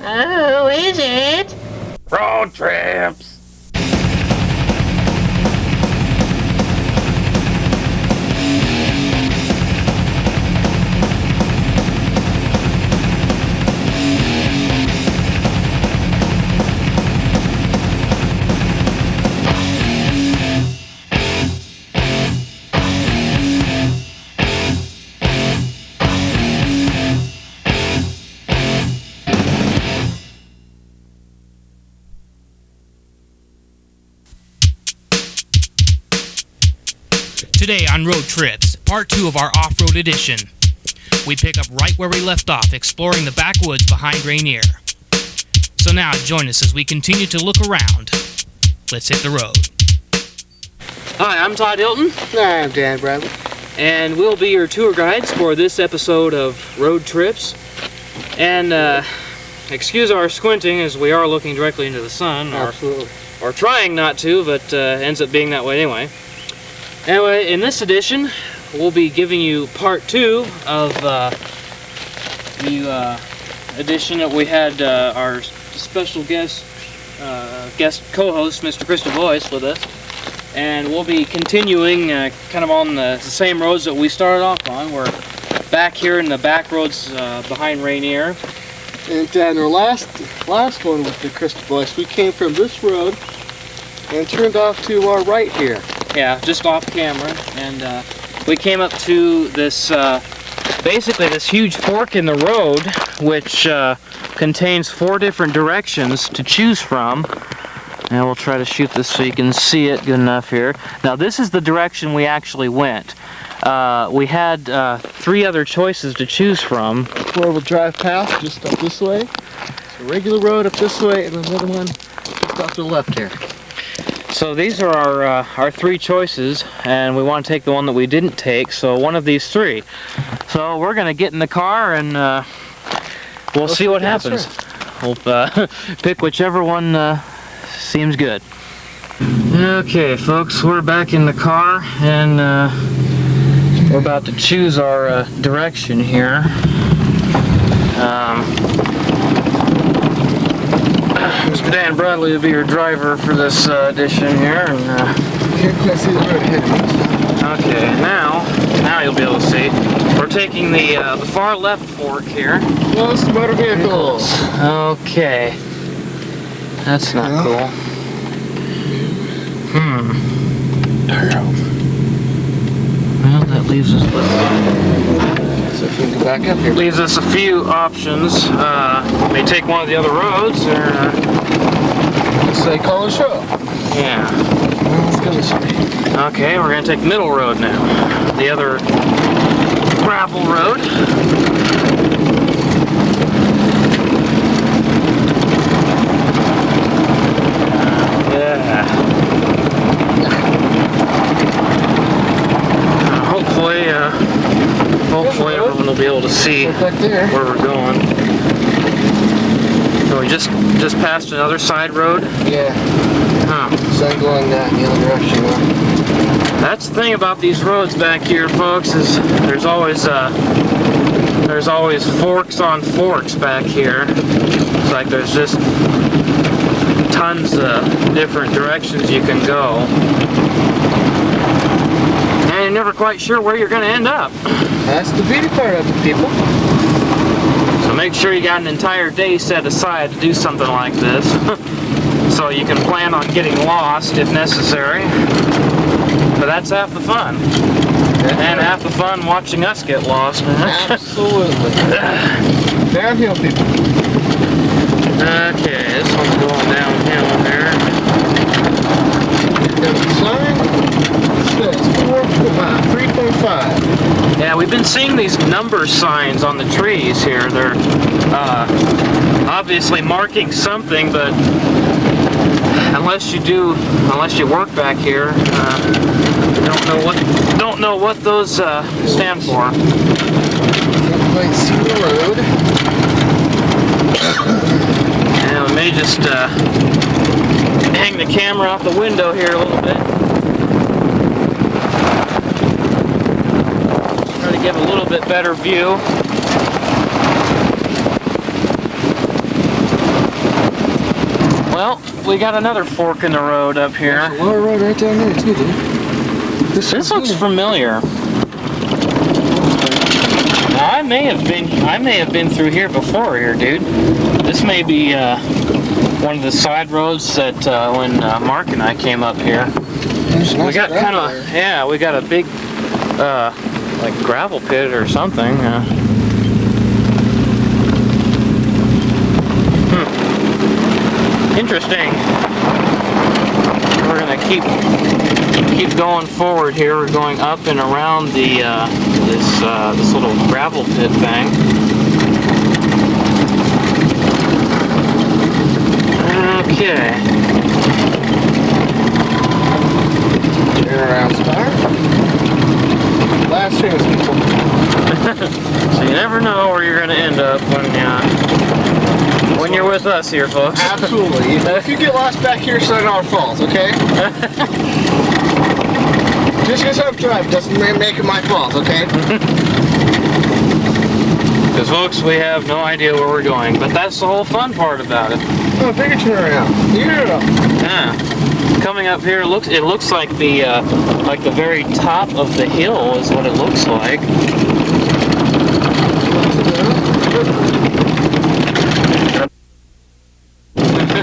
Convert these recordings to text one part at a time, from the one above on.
Oh, is it? Road trips! Today on Road Trips, part 2 of our off-road edition. We pick up right where we left off, exploring the backwoods behind Rainier. So now join us as we continue to look around. Let's hit the road. Hi, I'm Todd Hilton. Hi, I'm Dan Bradley. And we'll be your tour guides for this episode of Road Trips. And excuse our squinting as we are looking directly into the sun. Absolutely. Or trying not to, but ends up being that way anyway. Anyway, in this edition, we'll be giving you part 2 of the edition that we had our special guest co-host, Mr. Christopher Boyce, with us. And we'll be continuing kind of on the same roads that we started off on. We're back here in the back roads behind Rainier. And our last one with the Christopher Boyce, we came from this road and turned off to our right here. Yeah, just off camera, and we came up to this, basically this huge fork in the road, which contains 4 different directions to choose from. And we'll try to shoot this so you can see it good enough here. Now this is the direction we actually went. We had 3 other choices to choose from. 4-wheel drive path just up this way. It's a regular road up this way, and another one just off to the left here. So these are our 3 choices, and we want to take the one that we didn't take, so one of these 3. So we're going to get in the car and we'll see what happens. We'll pick whichever one seems good. Okay folks, we're back in the car and we're about to choose our direction here. Mr. Dan Bradley will be your driver for this edition here. And, can't quite see the road ahead of me. Okay, now you'll be able to see. We're taking the far left fork here. Close to motor vehicles. Okay. That's not cool. Well, that leaves us So if we can go back up here. Leaves us a few options. May take one of the other roads, or Just say call and show. yeah. Well, let's go this way. Okay, we're gonna take Middle Road now. The other gravel road. Yeah. Hopefully everyone will be able to see where we're going. So we just passed another side road? Yeah. Huh. So I'm going in the other direction now. That's the thing about these roads back here, folks, is there's always forks on forks back here. It's like there's just tons of different directions you can go. And you're never quite sure where you're going to end up. That's the beauty part of it, people. So make sure you got an entire day set aside to do something like this. So you can plan on getting lost if necessary. But that's half the fun. And half the fun watching us get lost. Absolutely. Downhill, people. Okay, this one's going downhill there. There's a sign. It says 3.5. Yeah, we've been seeing these number signs on the trees here. They're obviously marking something, but unless you work back here, don't know what those stand for. Can't quite see the road. And we may just hang the camera out the window here a little bit. Try to give a little bit better view. we got another fork in the road up here. There's a lower road right down there too, dude. This looks familiar. Now, I may have been through here before here, dude. This may be one of the side roads that when Mark and I came up here. We got kind of, yeah, we got a big like gravel pit or something. Interesting. We're gonna keep going forward here. We're going up and around the this little gravel pit thing. Okay. Turn around, star. Last chance, people. So you never know where you're gonna end up when you're with us here, folks. Absolutely. If you get lost back here, it's not our fault, okay? Just because I'm driving doesn't make it my fault, okay? Because, folks, we have no idea where we're going, but that's the whole fun part about it. Oh, bigger turn around. Yeah. Coming up here, it looks like the very top of the hill is what it looks like.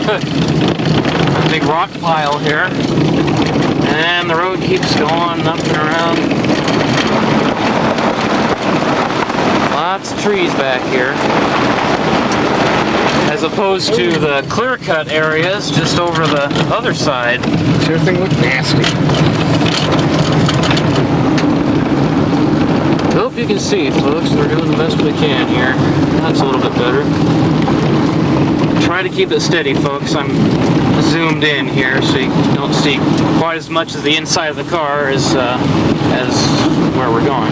A big rock pile here, and the road keeps going up and around. Lots of trees back here, as opposed to the clear-cut areas just over the other side. Does everything look nasty? Hope you can see, folks. We're doing the best we can here. That's a little bit better. Try to keep it steady, folks. I'm zoomed in here so you don't see quite as much of the inside of the car as where we're going.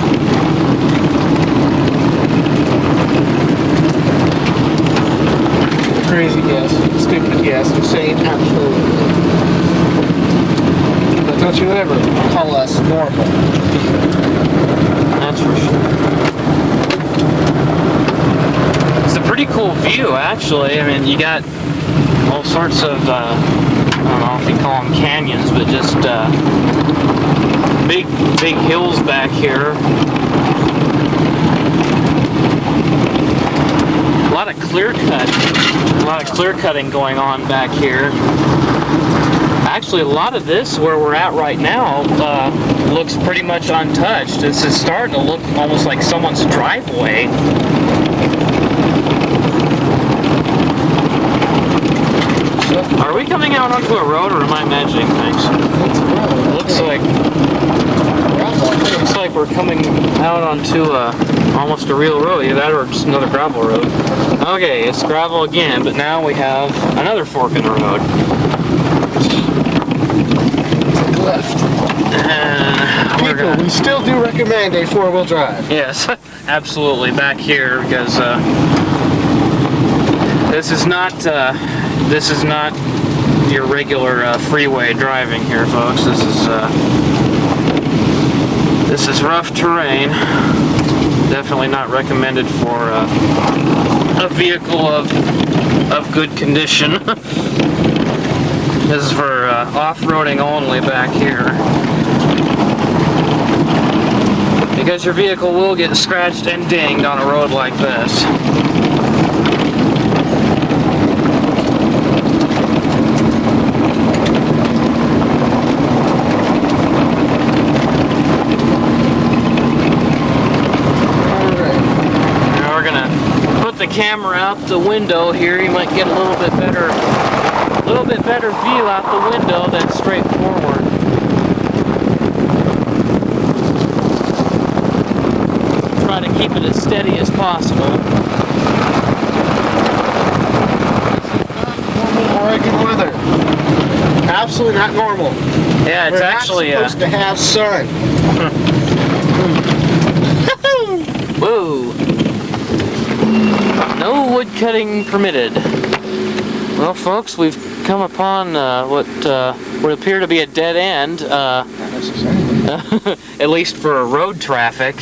Crazy guess. Stupid guess. Insane. Absolutely. But don't you ever call us normal. That's for sure. It's a pretty cool view, actually. I mean, you got all sorts of, I don't know if you call them canyons, but just big hills back here. A lot of clear cutting going on back here. Actually, a lot of this, where we're at right now, looks pretty much untouched. This is starting to look almost like someone's driveway. Are we coming out onto a road, or am I imagining things? Looks like we're coming out onto almost a real road. Either that or just another gravel road. Okay, it's gravel again, but now we have another fork in the road. Left. We still do recommend a four-wheel drive. Yes, absolutely. Back here, because this is not your regular freeway driving here, folks. This is rough terrain. Definitely not recommended for a vehicle of good condition. This is for off-roading only back here. Because your vehicle will get scratched and dinged on a road like this. The camera out the window here, you might get a little bit better view out the window than straight forward. Try to keep it as steady as possible. Normal Oregon weather. Absolutely not normal. Yeah, it's actually not supposed to have sun. Whoa. No wood cutting permitted. Well, folks, we've come upon what would appear to be a dead end, at least for road traffic.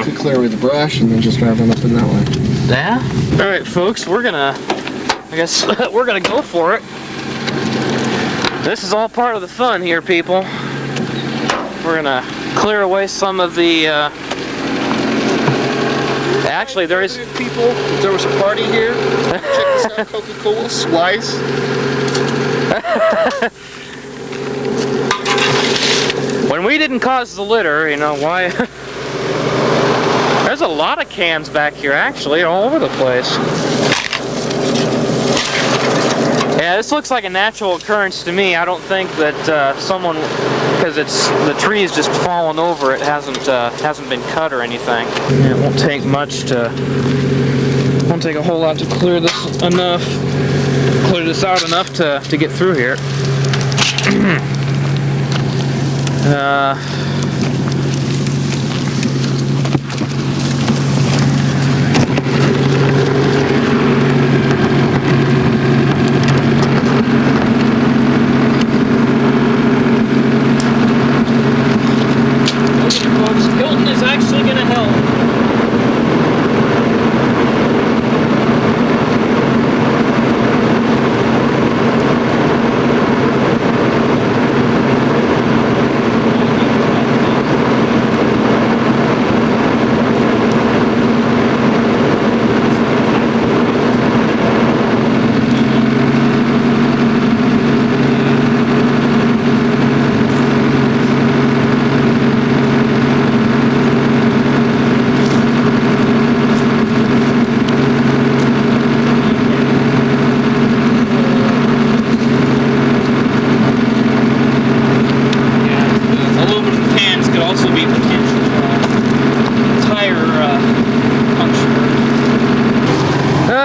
Could clear with the brush and then just drive on up in that way. Yeah? Alright, folks, we're gonna I guess we're gonna go for it. This is all part of the fun here, people. We're gonna clear away some of the, actually there is... People, if there was a party here, check this out, Coca-Cola, Slice. When we didn't cause the litter, you know, why... There's a lot of cans back here, actually, all over the place. Yeah, this looks like a natural occurrence to me. I don't think that someone, because the tree's just fallen over, it hasn't been cut or anything. Yeah, it won't take much to, won't take a whole lot to clear this out enough to get through here. Hilton is actually going to help.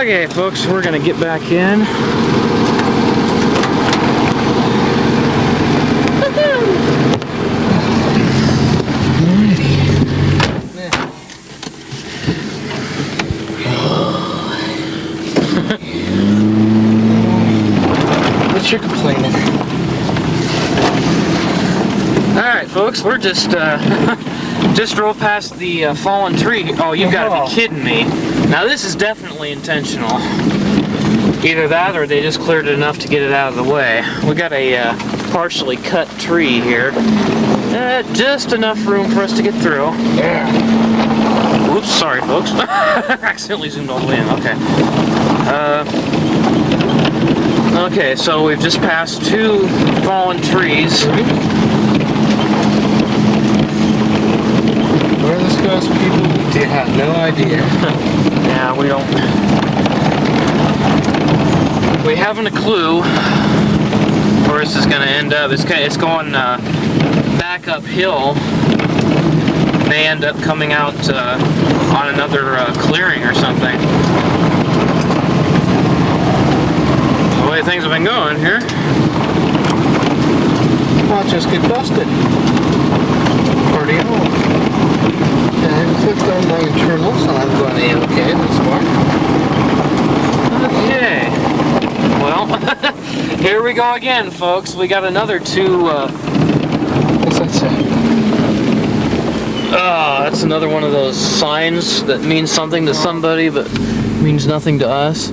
Okay, folks, we're gonna get back in. What's your complaining? Alright, folks, we're just drove past the fallen tree. Oh, you've got to be kidding me. Now this is definitely intentional. Either that or they just cleared it enough to get it out of the way. We got a partially cut tree here. Just enough room for us to get through. Yeah. Whoops, sorry folks. Accidentally zoomed all the way in, okay. Okay, so we've just passed 2 fallen trees. Where this goes, people, they have no idea. Yeah, we don't. We haven't a clue where this is going to end up. It's going back uphill. May end up coming out on another clearing or something. The way things have been going here. Watch us get busted. Party on. And I clicked on my internal, so I'm going to okay, that's smart. Okay. Well, here we go again, folks. We got another 2. What's that say? That's another one of those signs that means something to somebody, but means nothing to us.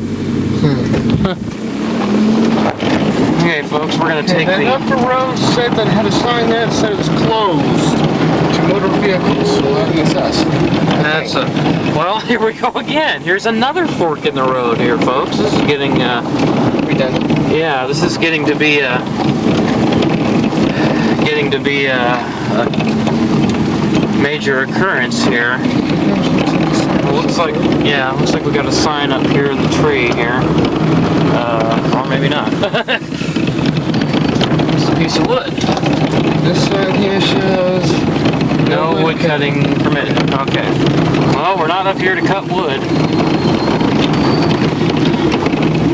Okay, folks, we're going to take the upper road said that it had a sign there that said it was closed to motor vehicles, so that means us. That's well, here we go again. Here's another fork in the road here, folks. This is getting redundant. Yeah, this is getting to be a major occurrence here. It looks like, yeah, looks like we got a sign up here in the tree here. Or maybe not. It's a piece of wood. This sign here shows no wood cutting permitted. Okay. Well, we're not up here to cut wood.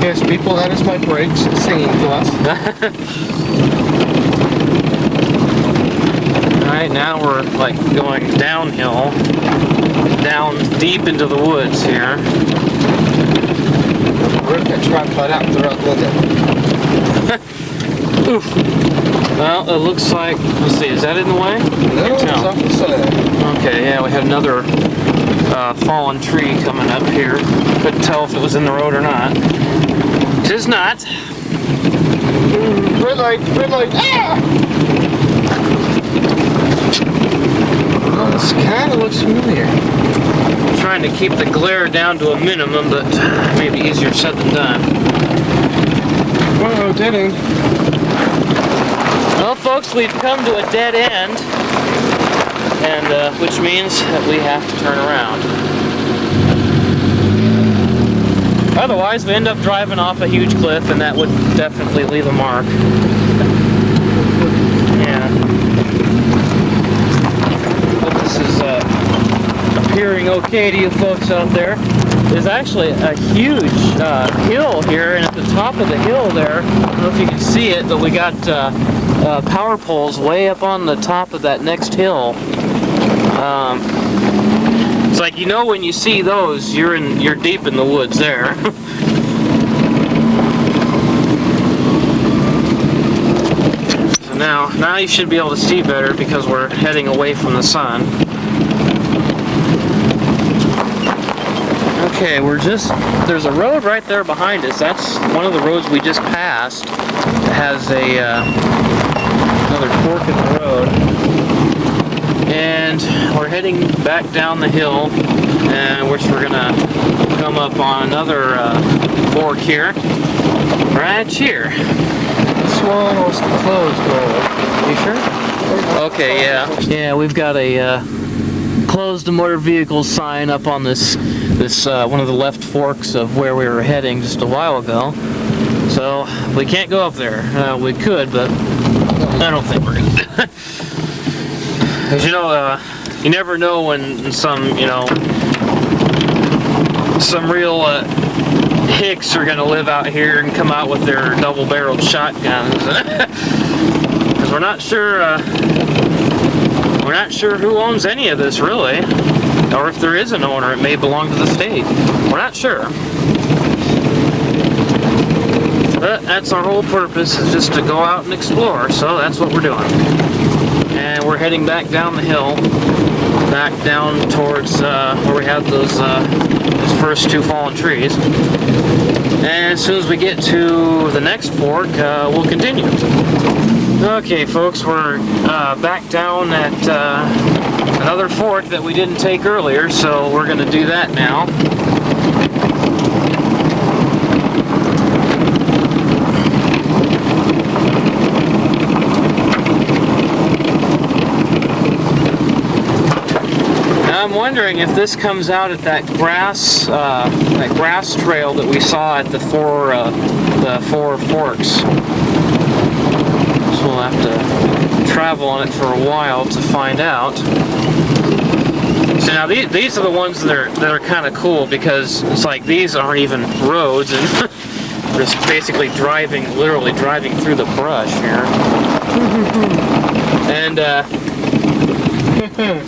Yes, people, that is my brakes singing to us. Alright, now we're like going downhill, down deep into the woods here. Rip that tripod out and throw out the window. Oof. Well, it looks like, let's see, is that in the way? No, it's off the side. Okay, yeah, we had another fallen tree coming up here. Couldn't tell if it was in the road or not. 'Tis not. Red light, red light. Ah! Oh, this kind of looks familiar. I'm trying to keep the glare down to a minimum, but maybe easier said than done. Whoa, dead end. Well, folks, we've come to a dead end, and which means that we have to turn around. Otherwise, we end up driving off a huge cliff, and that would definitely leave a mark. Yeah. Hope this is appearing okay to you folks out there. There's actually a huge hill here, and at the top of the hill there, I don't know if you can see it, but we got power poles way up on the top of that next hill. It's like, you know, when you see those, you're deep in the woods there. So now you should be able to see better because we're heading away from the sun. Okay, there's a road right there behind us. That's one of the roads we just passed. It has another fork in the road. And we're heading back down the hill, which we're gonna come up on another fork here, right here. This one was the closed road. You sure? Okay, yeah. Yeah, we've got a closed motor vehicles sign up on this one of the left forks of where we were heading just a while ago. So we can't go up there. We could, but I don't think we're gonna. Because, you know, you never know when some real hicks are going to live out here and come out with their double-barreled shotguns. Because we're not sure who owns any of this, really. Or if there is an owner, it may belong to the state. We're not sure. But that's our whole purpose, is just to go out and explore, so that's what we're doing. And we're heading back down the hill, back down towards where we have those first two fallen trees. And as soon as we get to the next fork, we'll continue. Okay, folks, we're back down at another fork that we didn't take earlier, so we're going to do that now. I'm wondering if this comes out at that grass trail that we saw at the four forks. So we'll have to travel on it for a while to find out. So now these are the ones that are kind of cool, because it's like these aren't even roads, and we're just basically literally driving through the brush here. And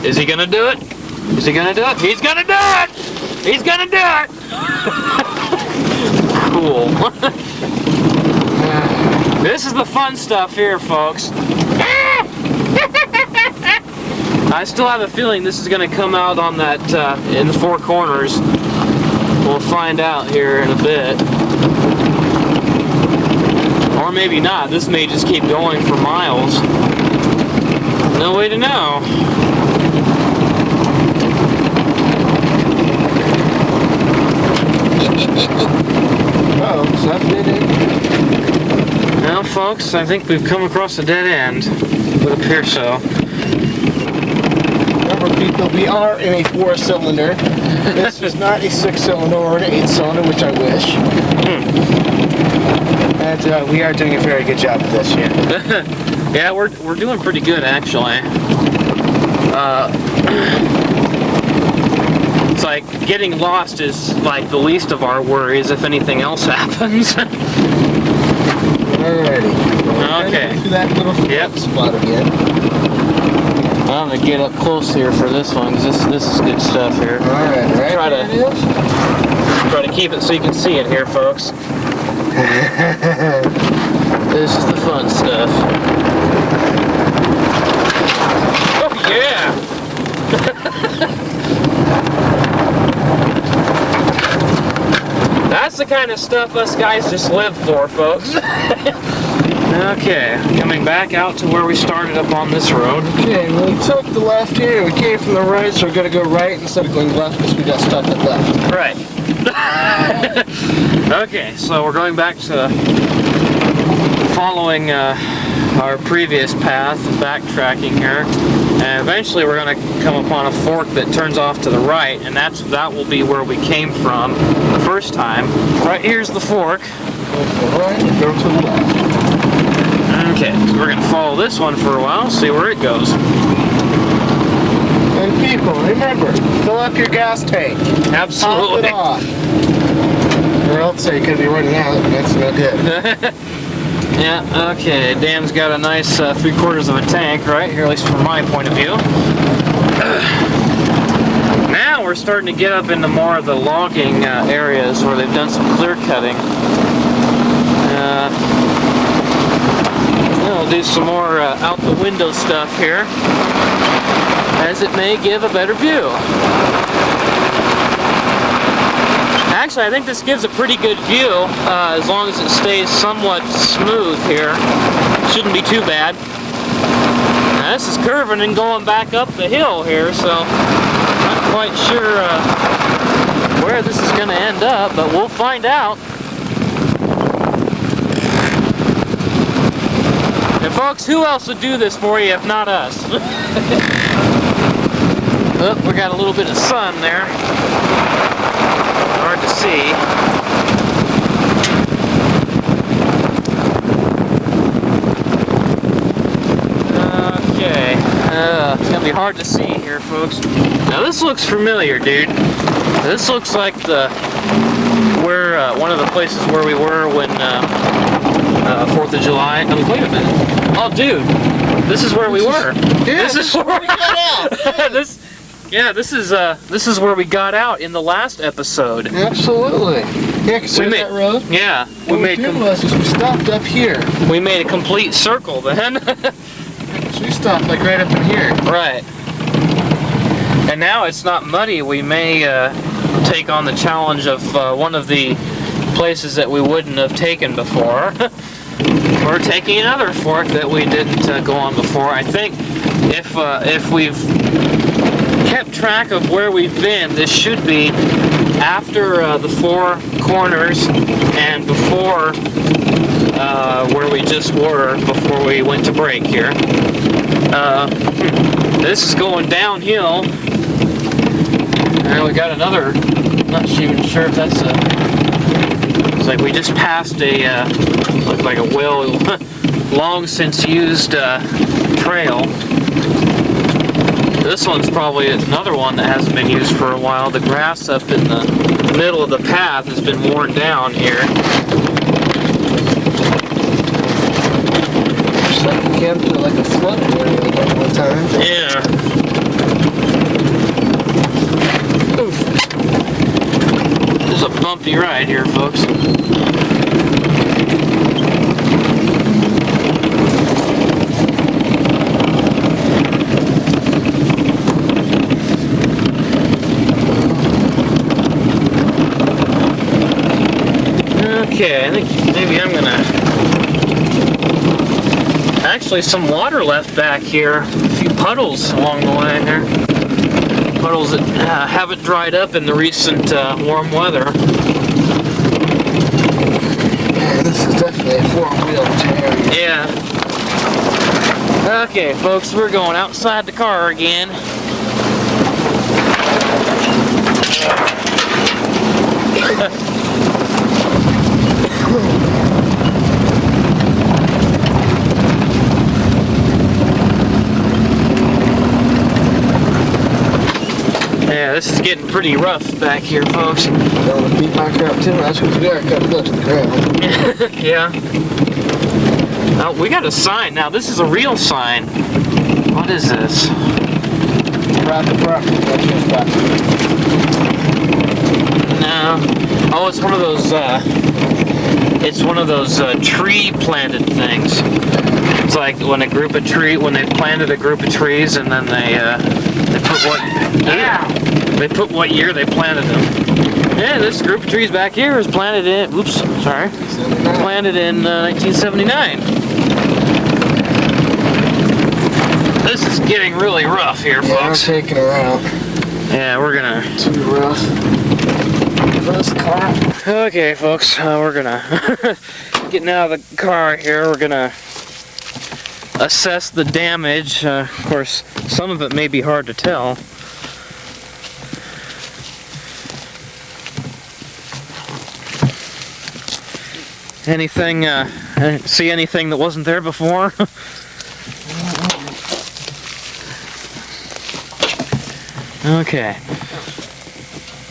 is he gonna do it? Is he gonna do it? He's gonna do it! He's gonna do it! Cool. This is the fun stuff here, folks. I still have a feeling this is gonna come out on that, in the four corners. We'll find out here in a bit. Or maybe not. This may just keep going for miles. No way to know. Oh, is that dead end? Well, folks, I think we've come across a dead end. It would appear so. Remember, people, we are in a 4-cylinder. This is not a 6-cylinder or an 8-cylinder, which I wish. And we are doing a very good job of this here. Yeah, we're doing pretty good, actually. It's like getting lost is like the least of our worries if anything else happens. Alrighty. Okay. To that little spot again. I'm gonna get up close here for this one, because this is good stuff here. Alright, right. Try to keep it so you can see it here, folks. This is the fun stuff. Oh yeah! That's the kind of stuff us guys just live for, folks. Okay, coming back out to where we started up on this road. Okay, we took the left here. We came from the right, so we're going to go right instead of going left because we got stuck at left. Right. Okay, so we're going back to following our previous path, backtracking here, and eventually we're going to come upon a fork that turns off to the right, and that will be where we came from the first time. Right here's the fork. Go to the right and go to the left. Okay, so we're going to follow this one for a while, see where it goes. And people, remember, fill up your gas tank. Absolutely. Top it off. Or else you could be running out, and that's no good. Yeah, okay, Dan's got a nice 3/4 of a tank right here, at least from my point of view. Now we're starting to get up into more of the logging areas where they've done some clear cutting. We'll do some more out the window stuff here, as it may give a better view. Actually, I think this gives a pretty good view, as long as it stays somewhat smooth here. Shouldn't be too bad. Now, this is curving and going back up the hill here, so not quite sure where this is going to end up, but we'll find out. And folks, who else would do this for you if not us? Oh, we got a little bit of sun there. Hard to see. Okay, it's gonna be hard to see here, folks. Now this looks familiar, dude. This looks like one of the places where we were when 4th of July. Oh, wait a minute. Oh, dude, this is where we were. Yeah, this is where we got out. This is where we got out in the last episode. Absolutely. Yeah, because there's that road. Yeah, We stopped up here. We made a complete circle then. So we stopped like right up in here. Right. And now it's not muddy. We may take on the challenge of one of the places that we wouldn't have taken before. We're taking another fork that we didn't go on before. I think if we've kept track of where we've been, this should be after the four corners and before where we just were before we went to break here. This is going downhill, and we got another. Not even sure if that's a. It's like we just passed a looks like a long since used trail. This one's probably another one that hasn't been used for a while. The grass up in the middle of the path has been worn down here. Just like you camped in like a flood area at one time. Yeah. Oof. This is a bumpy ride here, folks. Okay, I think maybe I'm gonna... Actually, some water left back here. A few puddles along the way here. Puddles that haven't dried up in the recent warm weather. Yeah, this is definitely a four-wheel tear. Yeah. Okay, folks, we're going outside the car again. Yeah, this is getting pretty rough back here, folks. Don't want to beat my crap too much because we are kind of close to the ground. Yeah. Oh, we got a sign. Now, this is a real sign. What is this? Private property, that's your spot. No. Oh, it's one of those, tree planted things. It's like when they planted a group of trees and then they put what year they planted them. Yeah, this group of trees back here was planted in, planted in 1979. This is getting really rough here, Yeah, I'm folks. taking her out. Yeah, we're gonna... Too rough. First clap. Okay, folks, we're gonna... getting out of the car here, we're gonna assess the damage. Of course, some of it may be hard to tell. Anything, see anything that wasn't there before? Okay.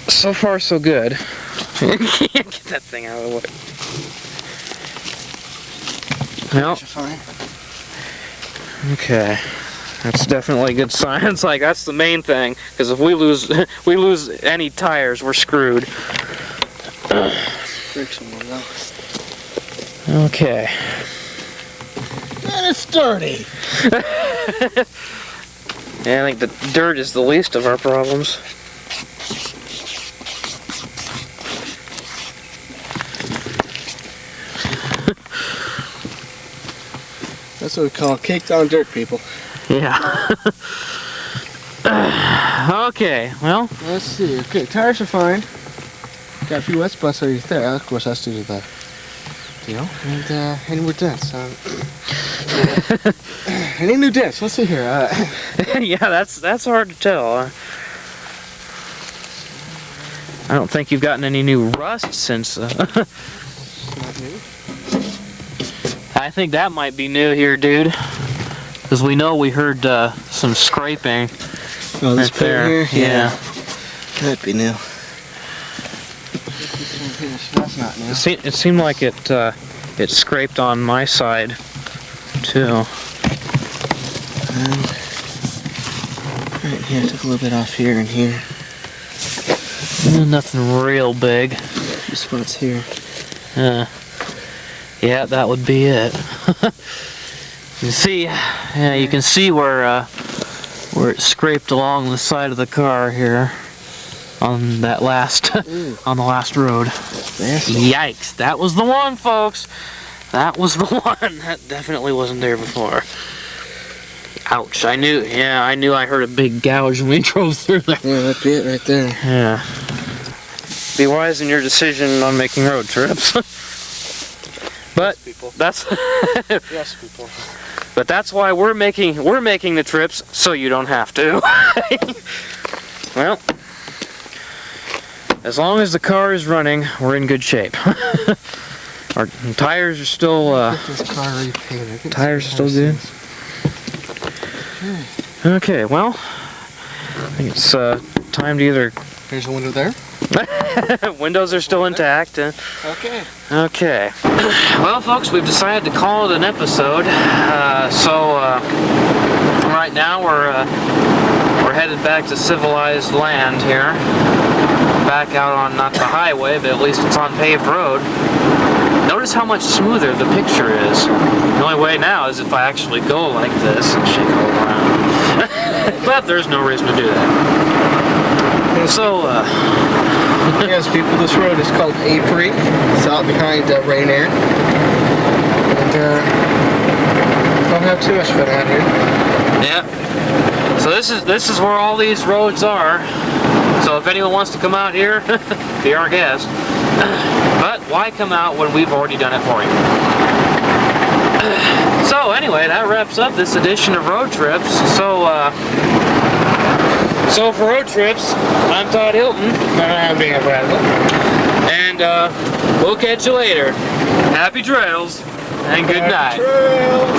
So far, so good. Get that thing out of the way. Well, okay. That's definitely a good sign. It's like, that's the main thing, because if we lose any tires, we're screwed. Okay. And it's dirty. Yeah, I think the dirt is the least of our problems. That's what we call caked on dirt, people. Yeah. Okay, well. Let's see. Okay, tires are fine. Got a few wet spots right there. Of course, that's due to the deal. And any more dents? Any new dents? Let's see here. Yeah, that's hard to tell. I don't think you've gotten any new rust since. Not new. I think that might be new here, dude. Because we know we heard some scraping. Oh, this right there. here? Yeah. Could be new. That's not new. It seemed like it scraped on my side too. Right here, took a little bit off here and here. Nothing real big. A few spots here. Yeah, that would be it. You see, yeah, you can see where it scraped along the side of the car here on that last on the last road. Yikes! That was the one, folks. That was the one. That definitely wasn't there before. Ouch! I knew. Yeah, I knew. I heard a big gouge when we drove through there. Yeah, that'd be it right there. Yeah. Be wise in your decision on making road trips. But that's Yes, people. But that's why we're making the trips so you don't have to. Well, as long as the car is running, we're in good shape. Our tires are still Get this car repainted. tires are still good. Okay, well, I think it's time to either. There's a window there. Windows are still intact. Okay. Okay. Well, folks, we've decided to call it an episode. Right now we're headed back to civilized land here. Back out on not the highway, but at least it's on paved road. Notice how much smoother the picture is. The only way now is if I actually go like this and shake it all around. But there's no reason to do that. So, Yes, people, this road is called April. It's out behind Rainier. And don't have too much fun out here. yeah. So this is where all these roads are. So if anyone wants to come out here, be our guest. But why come out when we've already done it for you? So anyway, that wraps up this edition of Road Trips. So for Road Trips, I'm Todd Hilton. And I'm being a Bradley. And we'll catch you later. Happy trails and good night. Trails.